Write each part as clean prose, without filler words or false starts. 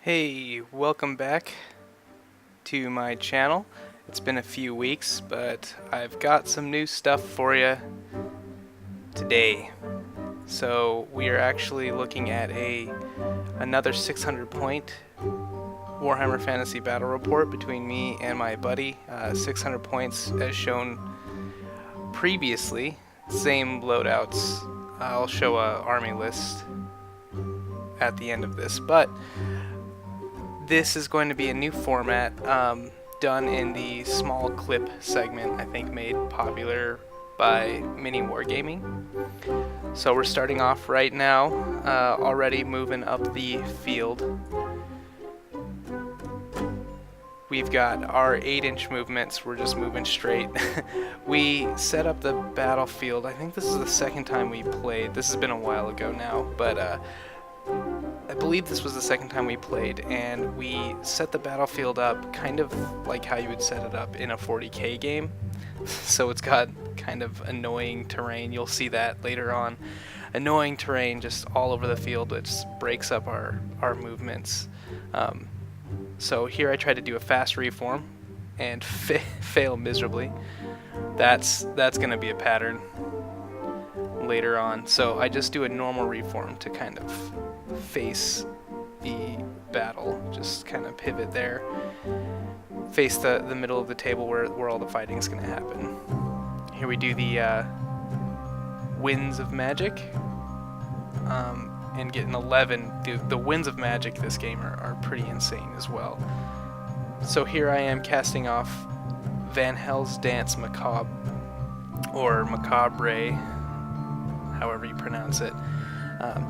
Hey, welcome back to my channel. It's been a few weeks, but I've got some new stuff for you today. So we are actually looking at another 600 point Warhammer Fantasy Battle Report between me and my buddy. 600 points as shown previously, same loadouts. I'll show a army list at the end of this, but this is going to be a new format done in the small clip segment, I think made popular by Mini Wargaming. So we're starting off right now, already moving up the field. We've got our 8-inch movements, we're just moving straight. We set up the battlefield, I think this is the second time we played. This has been a while ago now, but I believe this was the second time we played, and we set the battlefield up kind of like how you would set it up in a 40k game. So it's got kind of annoying terrain, you'll see that later on. Annoying terrain just all over the field, which breaks up our movements. So here I try to do a fast reform and fail miserably. That's going to be a pattern later on. So I just do a normal reform to kind of face the battle, just kind of pivot there, face the middle of the table where all the fighting is going to happen. Here we do the Winds of Magic, and get an 11. The Winds of Magic this game are pretty insane as well. So here I am casting off Van Hell's Dance Macabre, or Macabre, however you pronounce it,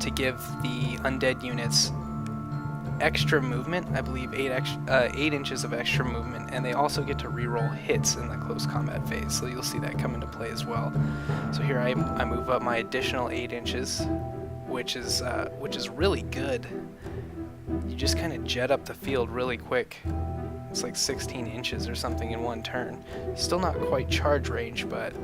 to give the undead units extra movement. I believe 8 inches of extra movement, and they also get to reroll hits in the close combat phase, so you'll see that come into play as well. So here I move up my additional 8 inches, which is really good. You just kind of jet up the field really quick. It's like 16 inches or something in one turn. Still not quite charge range, but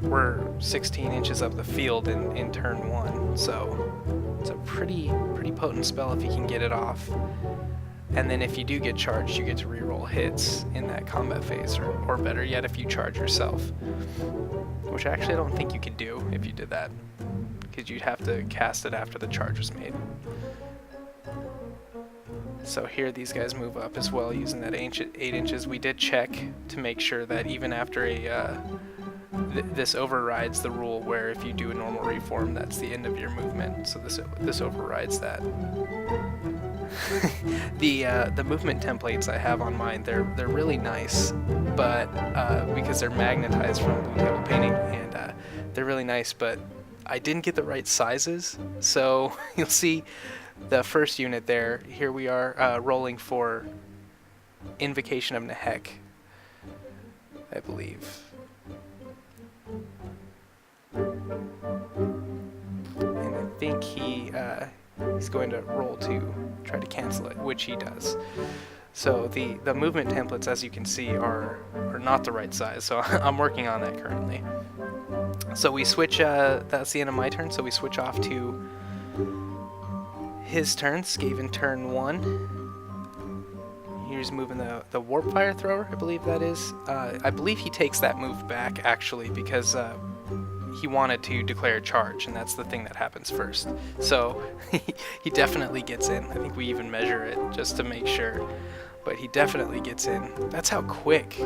we're 16 inches up the field in turn 1, so it's a pretty potent spell if you can get it off. And then if you do get charged, you get to reroll hits in that combat phase, or better yet, if you charge yourself, which actually I don't think you could do if you did that, because you'd have to cast it after the charge was made. So here these guys move up as well using that 8 inches. We did check to make sure that even after this overrides the rule where if you do a normal reform, that's the end of your movement. So this overrides that. The movement templates I have on mine, they're really nice, but because they're magnetized from blue table painting, and they're really nice, but I didn't get the right sizes. So you'll see the first unit there. Here we are rolling for Invocation of Nehek, I believe. And I think he's going to roll to try to cancel it, which he does. So the movement templates, as you can see, are not the right size, so I'm working on that currently. So we switch, that's the end of my turn, so we switch off to his turn, Skaven turn 1. He's moving the Warp Fire Thrower, I believe that is. I believe he takes that move back, actually, because he wanted to declare a charge, and that's the thing that happens first. So he definitely gets in. I think we even measure it just to make sure, but he definitely gets in. That's how quick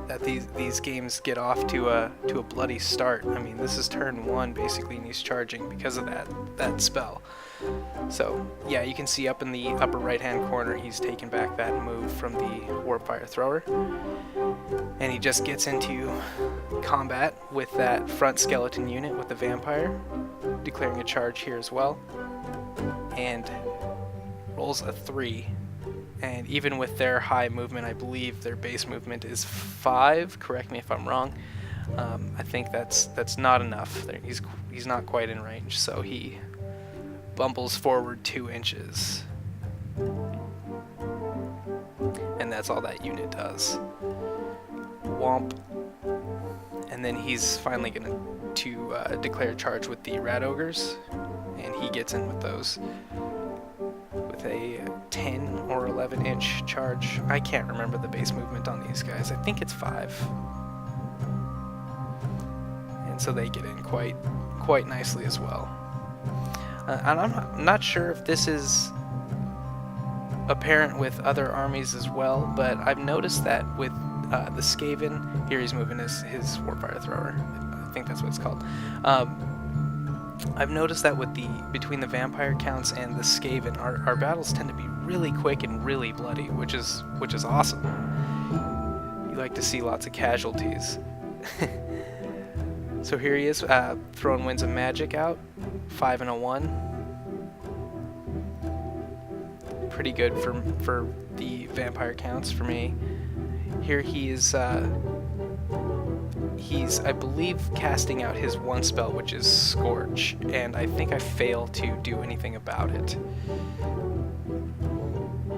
that these games get off to a bloody start. I mean, this is turn 1 basically, and he's charging because of that spell. So yeah, you can see up in the upper right hand corner he's taken back that move from the Warp Fire Thrower, and he just gets into combat with that front skeleton unit with the vampire, declaring a charge here as well, and rolls a 3. And even with their high movement, I believe their base movement is 5, correct me if I'm wrong. I think that's not enough. He's not quite in range, so he bumbles forward 2 inches. And that's all that unit does. Womp. And then he's finally going to declare charge with the Rat Ogres. and he gets in with those with a 10 or 11 inch charge. I can't remember the base movement on these guys. I think it's 5. And so they get in quite nicely as well. And I'm not sure if this is apparent with other armies as well, but I've noticed that with the Skaven, here he's moving his Warfire Thrower. I think that's what it's called. I've noticed that with between the Vampire Counts and the Skaven, our battles tend to be really quick and really bloody, which is awesome. You like to see lots of casualties. So here he is, throwing Winds of Magic out, 5 and a 1. Pretty good for the Vampire Counts for me. Here he's I believe casting out his one spell, which is Scorch, and I think I fail to do anything about it.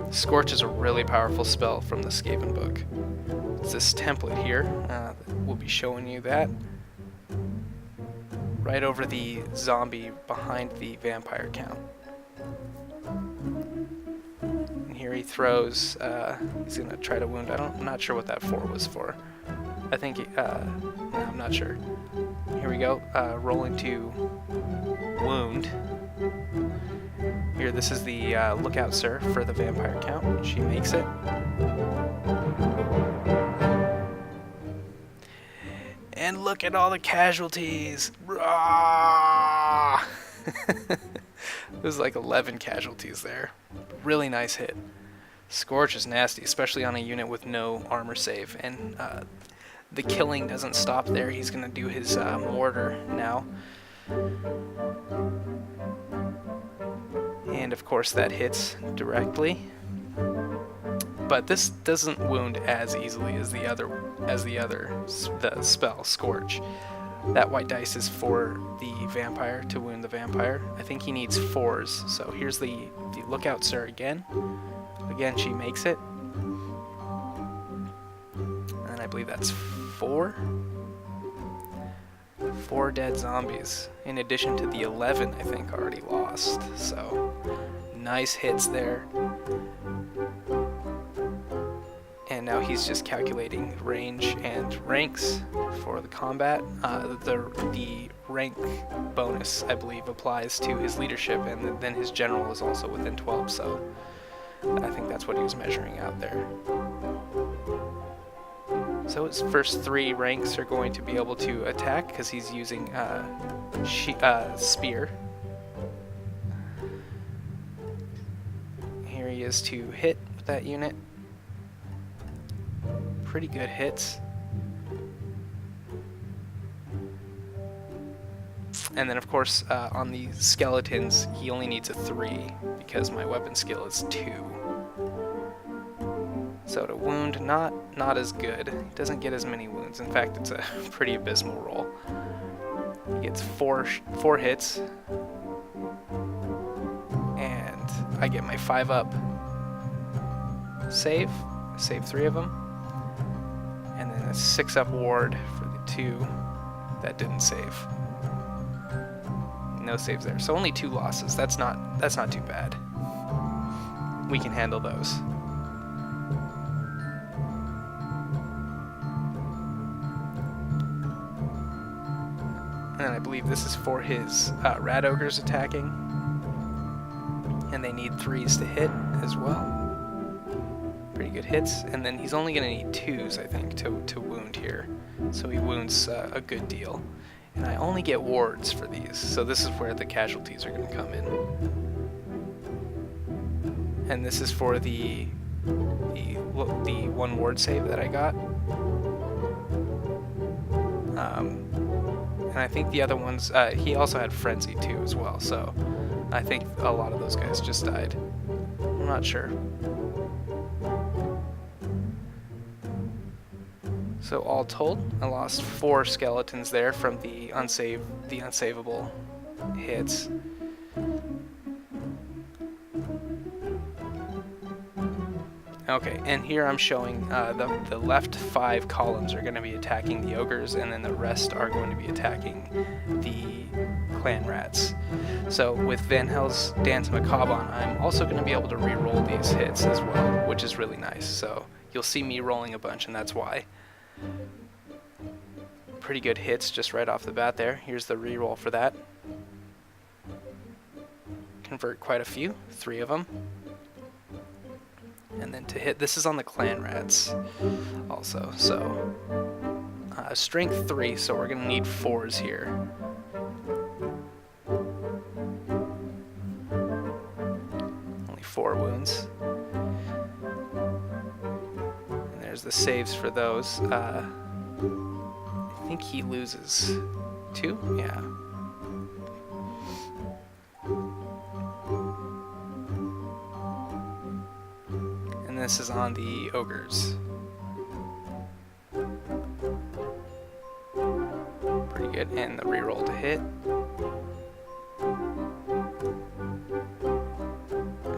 Scorch is a really powerful spell from the Skaven book. It's this template here. We'll be showing you that right over the zombie behind the Vampire Count. And here he throws, he's going to try to wound. I'm not sure what that 4 was for. I think, no, I'm not sure. Here we go, rolling to wound. Here, this is the lookout, sir, for the Vampire Count. She makes it. And look at all the casualties! There's like 11 casualties there. Really nice hit. Scorch is nasty, especially on a unit with no armor save. And the killing doesn't stop there. He's going to do his mortar now. And of course that hits directly. But this doesn't wound as easily as the spell, Scorch. That white dice is for the vampire, to wound the vampire. I think he needs 4s. So here's the lookout, sir, again. Again, she makes it. And I believe that's 4. 4 dead zombies, in addition to the 11 I think already lost. So nice hits there. And now he's just calculating range and ranks for the combat. The rank bonus, I believe, applies to his leadership, and then his general is also within 12, so I think that's what he was measuring out there. So his first 3 ranks are going to be able to attack because he's using spear. Here he is to hit with that unit. Pretty good hits. And then of course on the skeletons he only needs a 3 because my weapon skill is 2. So to wound, not as good. He doesn't get as many wounds. In fact, it's a pretty abysmal roll. He gets 4 hits, and I get my 5 up save 3 of them. And then a 6 up ward for the 2 that didn't save. No saves there. So only 2 losses. That's not too bad. We can handle those. And then I believe this is for his rat ogres attacking. And they need 3s to hit as well. Pretty good hits, and then he's only going to need 2s, I think, to wound here. So he wounds a good deal. And I only get wards for these, so this is where the casualties are going to come in. And this is for the 1 ward save that I got. And I think the other ones, he also had Frenzy too as well, so I think a lot of those guys just died. I'm not sure. So all told, I lost 4 skeletons there from the unsavable hits. Okay, and here I'm showing the left 5 columns are going to be attacking the ogres, and then the rest are going to be attacking the clan rats. So with Van Hell's Dance Macabre on, I'm also going to be able to re-roll these hits as well, which is really nice. So you'll see me rolling a bunch, and that's why. Pretty good hits just right off the bat there. Here's the re-roll for that. Convert quite a few, 3 of them. And then to hit, this is on the clan rats also, so strength 3, so we're gonna need 4s here. Only 4 wounds. And there's the saves for those. I think he loses 2? Yeah. And this is on the ogres. Pretty good. And the reroll to hit.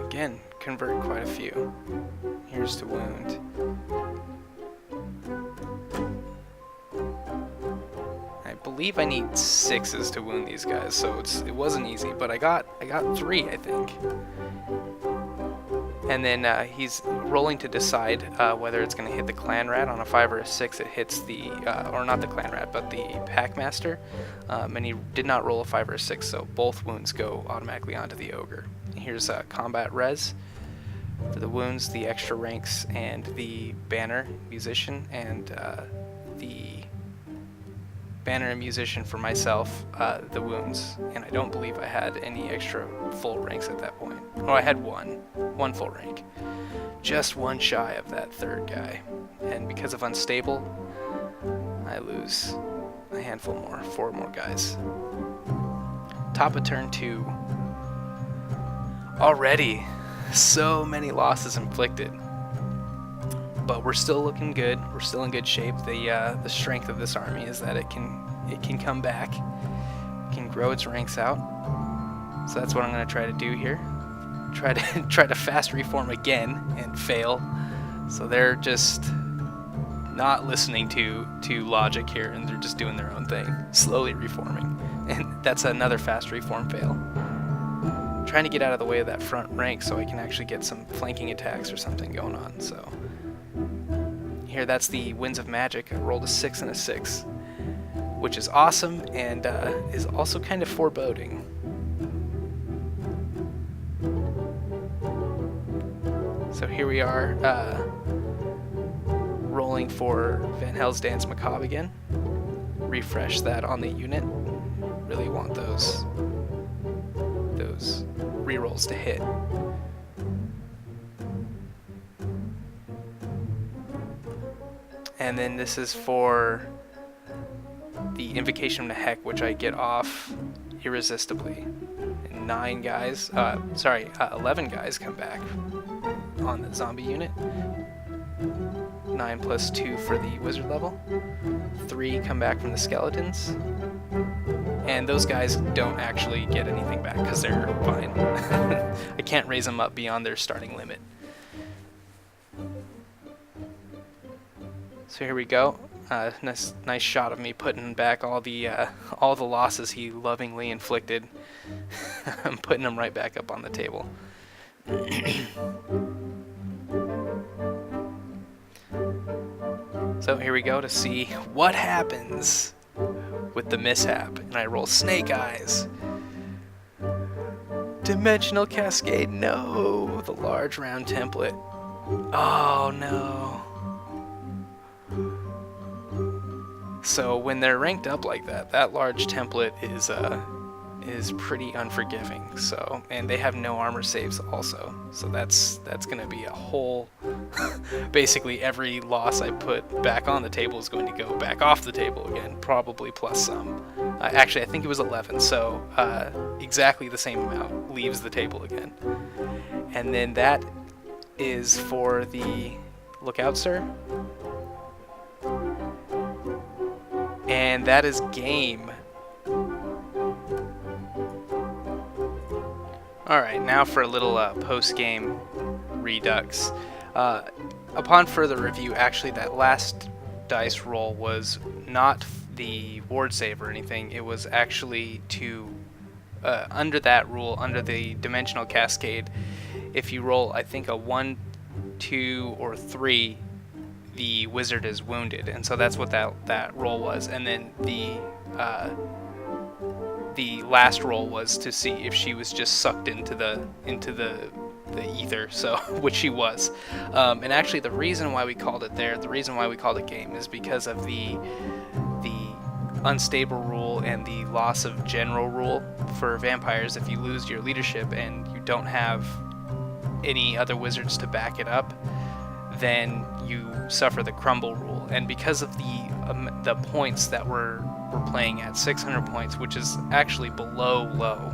Again, convert quite a few. Here's to wound. I believe I need 6s to wound these guys, so it wasn't easy, but I got 3, I think. And then he's rolling to decide whether it's going to hit the clan rat. On a 5 or a 6, it hits the, or not the clan rat, but the packmaster. And he did not roll a 5 or a 6, so both wounds go automatically onto the ogre. Here's combat res for the wounds, the extra ranks, and the banner musician, and the banner and musician for myself, the wounds, and I don't believe I had any extra full ranks at that point. Oh, I had one full rank. Just one shy of that 3rd guy. And because of unstable, I lose a handful more, 4 more guys. Top of turn 2. Already, so many losses inflicted. But we're still looking good. We're still in good shape. The strength of this army is that it can come back, it can grow its ranks out. So that's what I'm going to try to do here. Try to fast reform again and fail. So they're just not listening to logic here, and they're just doing their own thing, slowly reforming. And that's another fast reform fail. Trying to get out of the way of that front rank so I can actually get some flanking attacks or something going on. So here, that's the Winds of Magic. I rolled a 6 and a 6, which is awesome and is also kind of foreboding. So here we are, rolling for Van Hell's Dance Macabre again. Refresh that on the unit. Really want those rerolls to hit. And then this is for the Invocation of the Heck, which I get off irresistibly. And 11 guys come back on the zombie unit. 9 plus 2 for the wizard level. 3 come back from the skeletons. And those guys don't actually get anything back because they're fine. I can't raise them up beyond their starting limit. So here we go. Nice shot of me putting back all the losses he lovingly inflicted. I'm putting them right back up on the table. So here we go to see what happens with the mishap. And I roll Snake Eyes. Dimensional Cascade, no! The large round template. Oh no. So when they're ranked up like that, that large template is pretty unforgiving. So, and they have no armor saves also. So that's gonna be a whole basically every loss I put back on the table is going to go back off the table again, probably plus some. Actually, I think it was 11, so exactly the same amount leaves the table again. And then that is for the Lookout Sir. And that is game. Alright, now for a little post-game Redux. Upon further review, actually that last dice roll was not the ward save or anything. It was actually to under that rule, under the dimensional cascade, if you roll, I think, a 1, 2, or 3, the wizard is wounded, and so that's what that roll was. And then the last roll was to see if she was just sucked into the ether, so which she was. And actually, the reason why we called it there, the reason why we called it game, is because of the unstable rule and the loss of general rule for vampires. If you lose your leadership and you don't have any other wizards to back it up, then you suffer the crumble rule. And because of the points that we're playing at, 600 points, which is actually below low,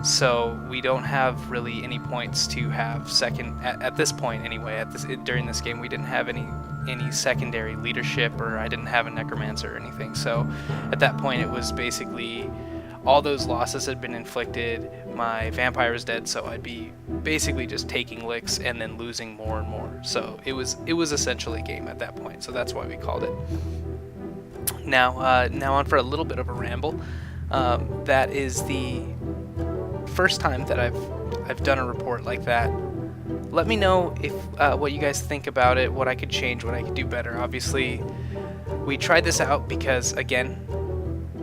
so we don't have really any points to have at this point anyway. During this game, we didn't have any secondary leadership, or I didn't have a necromancer or anything. So at that point, it was basically all those losses had been inflicted. My vampire was dead, so I'd be basically just taking licks and then losing more and more. So it was essentially a game at that point. So that's why we called it. Now on for a little bit of a ramble. That is the first time that I've done a report like that. Let me know if what you guys think about it, what I could change, what I could do better. Obviously, we tried this out because, again,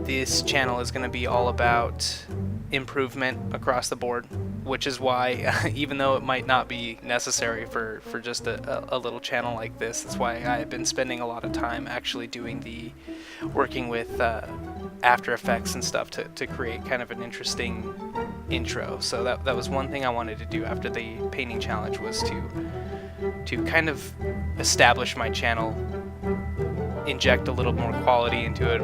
this channel is going to be all about improvement across the board, which is why, even though it might not be necessary for just a little channel like this, that's why I've been spending a lot of time actually working with After Effects and stuff to create kind of an interesting intro. So that was one thing I wanted to do after the painting challenge, was to kind of establish my channel, inject a little more quality into it,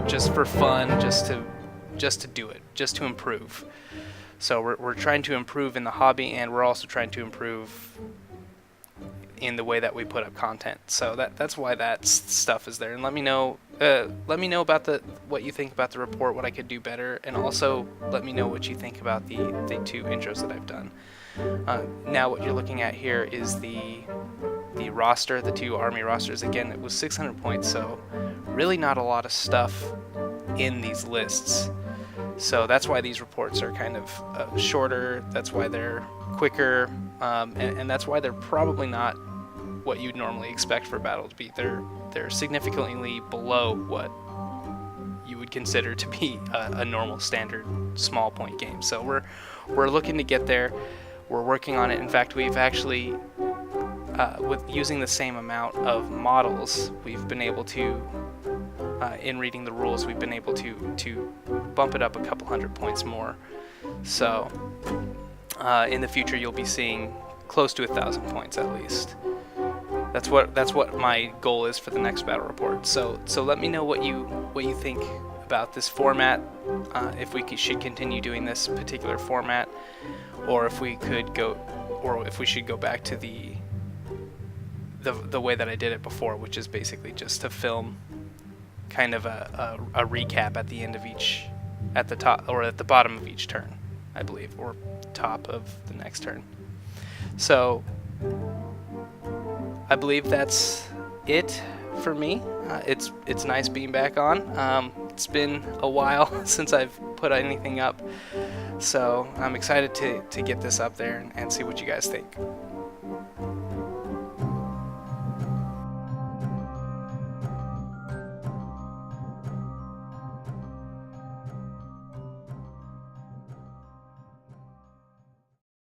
just for fun, just to do it, just to improve. So we're trying to improve in the hobby, and we're also trying to improve in the way that we put up content. So that's why that stuff is there. And let me know about what you think about the report, what I could do better, and also let me know what you think about the 2 intros that I've done. Now what you're looking at here is the roster, the 2 army rosters. Again, it was 600 points, so really not a lot of stuff in these lists. So that's why these reports are kind of shorter, that's why they're quicker, and that's why they're probably not what you'd normally expect for battle to be. They're significantly below what you would consider to be a normal standard small point game. So we're looking to get there. We're working on it. In fact, we've actually, with using the same amount of models, we've been able to, in reading the rules, we've been able to bump it up a couple hundred points more. So in the future, you'll be seeing close to 1,000 points at least. That's what my goal is for the next battle report. So let me know what you think about this format. If we should continue doing this particular format, or if we should go back to the way that I did it before, which is basically just to film kind of a recap at the end of at the top or at the bottom of each turn, I believe, or top of the next turn. So I believe that's it for me. It's nice being back on. It's been a while since I've put anything up, so I'm excited to get this up there and see what you guys think.